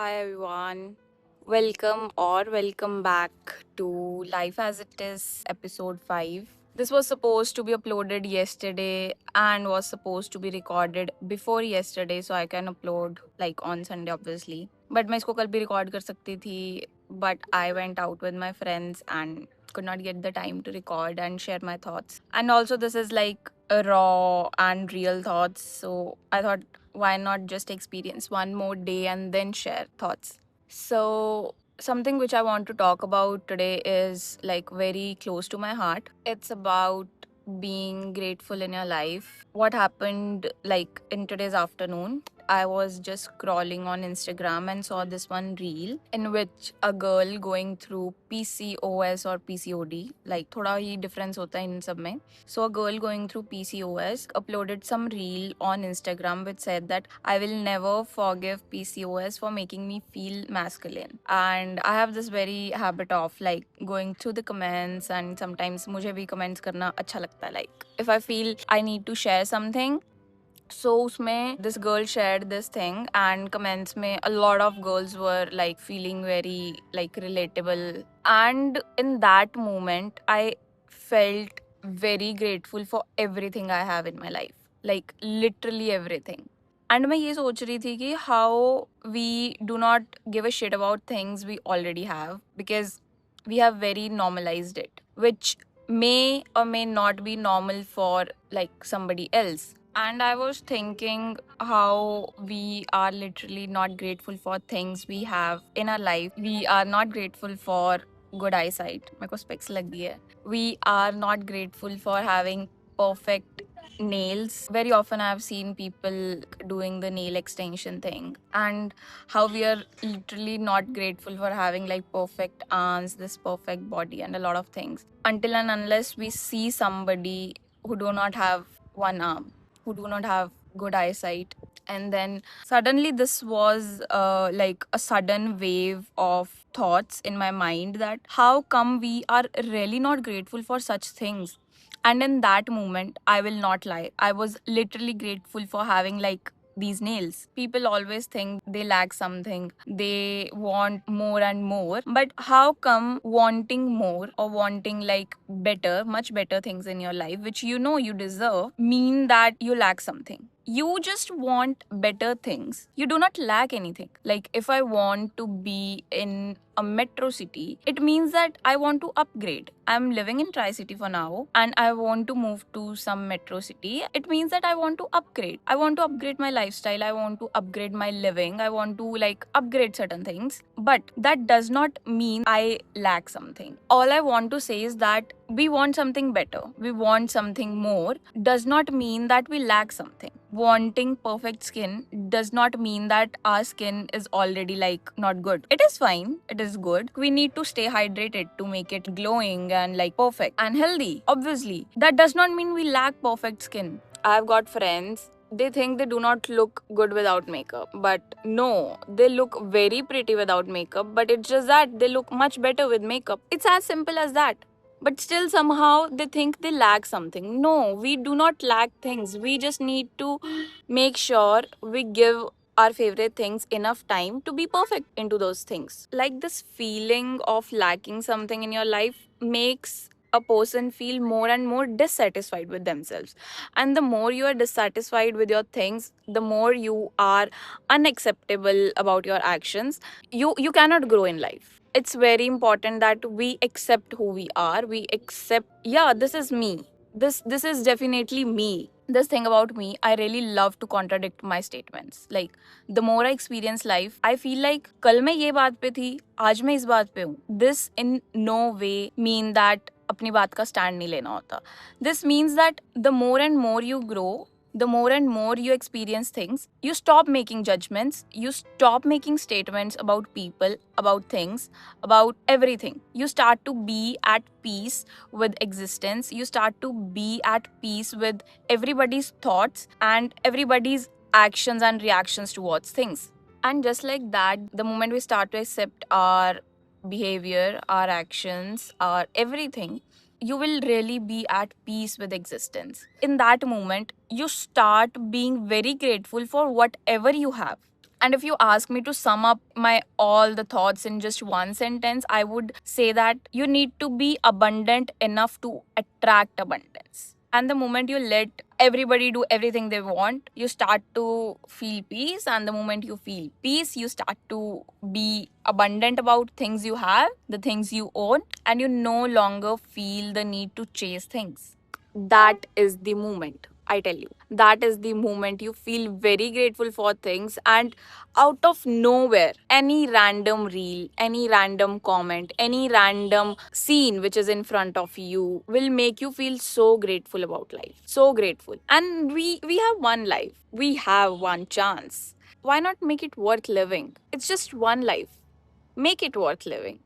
Hi everyone. Welcome back to Life as It Is, episode 5. This was supposed to be uploaded yesterday and was supposed to be recorded before yesterday so I can upload like on Sunday obviously. But मैं इसको कल भी record कर सकती थी, but I went out with my friends and could not get the time to record and share my thoughts. And also this is like a raw and real thoughts, so I thought why not just experience one more day and then share thoughts. So, something which I want to talk about today is like very close to my heart. It's about being grateful in your life. What happened like in today's afternoon? I was just scrolling on Instagram and saw this one reel in which a girl going through PCOS or PCOD, like थोड़ा ही difference होता है इन सब में. So a girl going through PCOS uploaded some reel on Instagram which said that I will never forgive PCOS for making me feel masculine. And I have this very habit of like going through the comments and sometimes मुझे भी comments करना अच्छा लगता है. Like if I feel I need to share something, so उसमें this girl shared this thing and comments में a lot of girls were like feeling very like relatable, and in that moment I felt very grateful for everything I have in my life, like literally everything. And मैं ये सोच रही थी कि how we do not give a shit about things we already have because we have very normalized it, which may or may not be normal for like somebody else. And I was thinking how we are literally not grateful for things we have in our life. We are not grateful for good eyesight. मेरे को specs लग गई है. We are not grateful for having perfect nails. Very often I've seen people doing the nail extension thing, and how we are literally not grateful for having like perfect arms, this perfect body, and a lot of things. Until and unless we see somebody who do not have one arm, who do not have good eyesight, and then suddenly this was like a sudden wave of thoughts in my mind that how come we are really not grateful for such things. And in that moment, I will not lie, I was literally grateful for having like these nails. People always think they lack something, they want more and more. But how come wanting more or wanting like better, much better things in your life, which you know you deserve, mean that you lack something? You just want better things. You do not lack anything. Like, if I want to be in a metro city, it means that I want to upgrade. I'm living in Tri City for now and I want to move to some metro city. It means that I want to upgrade. I want to upgrade my lifestyle. I want to upgrade my living. I want to like upgrade certain things. But that does not mean I lack something. All I want to say is that we want something better. We want something more. Does not mean that we lack something. Wanting perfect skin does not mean that our skin is already like not good. It is fine. It is good. We need to stay hydrated to make it glowing and like perfect and healthy. Obviously, that does not mean we lack perfect skin. I've got friends, they think they do not look good without makeup. But no, they look very pretty without makeup, but it's just that they look much better with makeup. It's as simple as that. But still, somehow they think they lack something. No, we do not lack things. We just need to make sure we give our favorite things enough time to be perfect into those things. Like this feeling of lacking something in your life makes a person feel more and more dissatisfied with themselves. And the more you are dissatisfied with your things, the more you are unacceptable about your actions. You cannot grow in life. It's very important that we accept who we are. We accept, yeah, this is me. This is definitely me. This thing about me, I really love to contradict my statements. Like, the more I experience life, I feel like कल मैं ये बात पे थी, आज मैं इस बात पे हूँ. This in no way mean that अपनी बात का stand नहीं लेना होता. This means that the more and more you grow, the more and more you experience things, you stop making judgments, you stop making statements about people, about things, about everything. You start to be at peace with existence. You start to be at peace with everybody's thoughts and everybody's actions and reactions towards things. And just like that, the moment we start to accept our behavior, our actions, our everything, you will really be at peace with existence. In that moment, you start being very grateful for whatever you have. And if you ask me to sum up my all the thoughts in just one sentence, I would say that you need to be abundant enough to attract abundance. And the moment you let everybody do everything they want, you start to feel peace. And the moment you feel peace, you start to be abundant about things you have, the things you own, and you no longer feel the need to chase things. That is the moment, I tell you. That is the moment you feel very grateful for things, and out of nowhere, any random reel, any random comment, any random scene which is in front of you will make you feel so grateful about life. So grateful. And we have one life. We have one chance. Why not make it worth living? It's just one life. Make it worth living.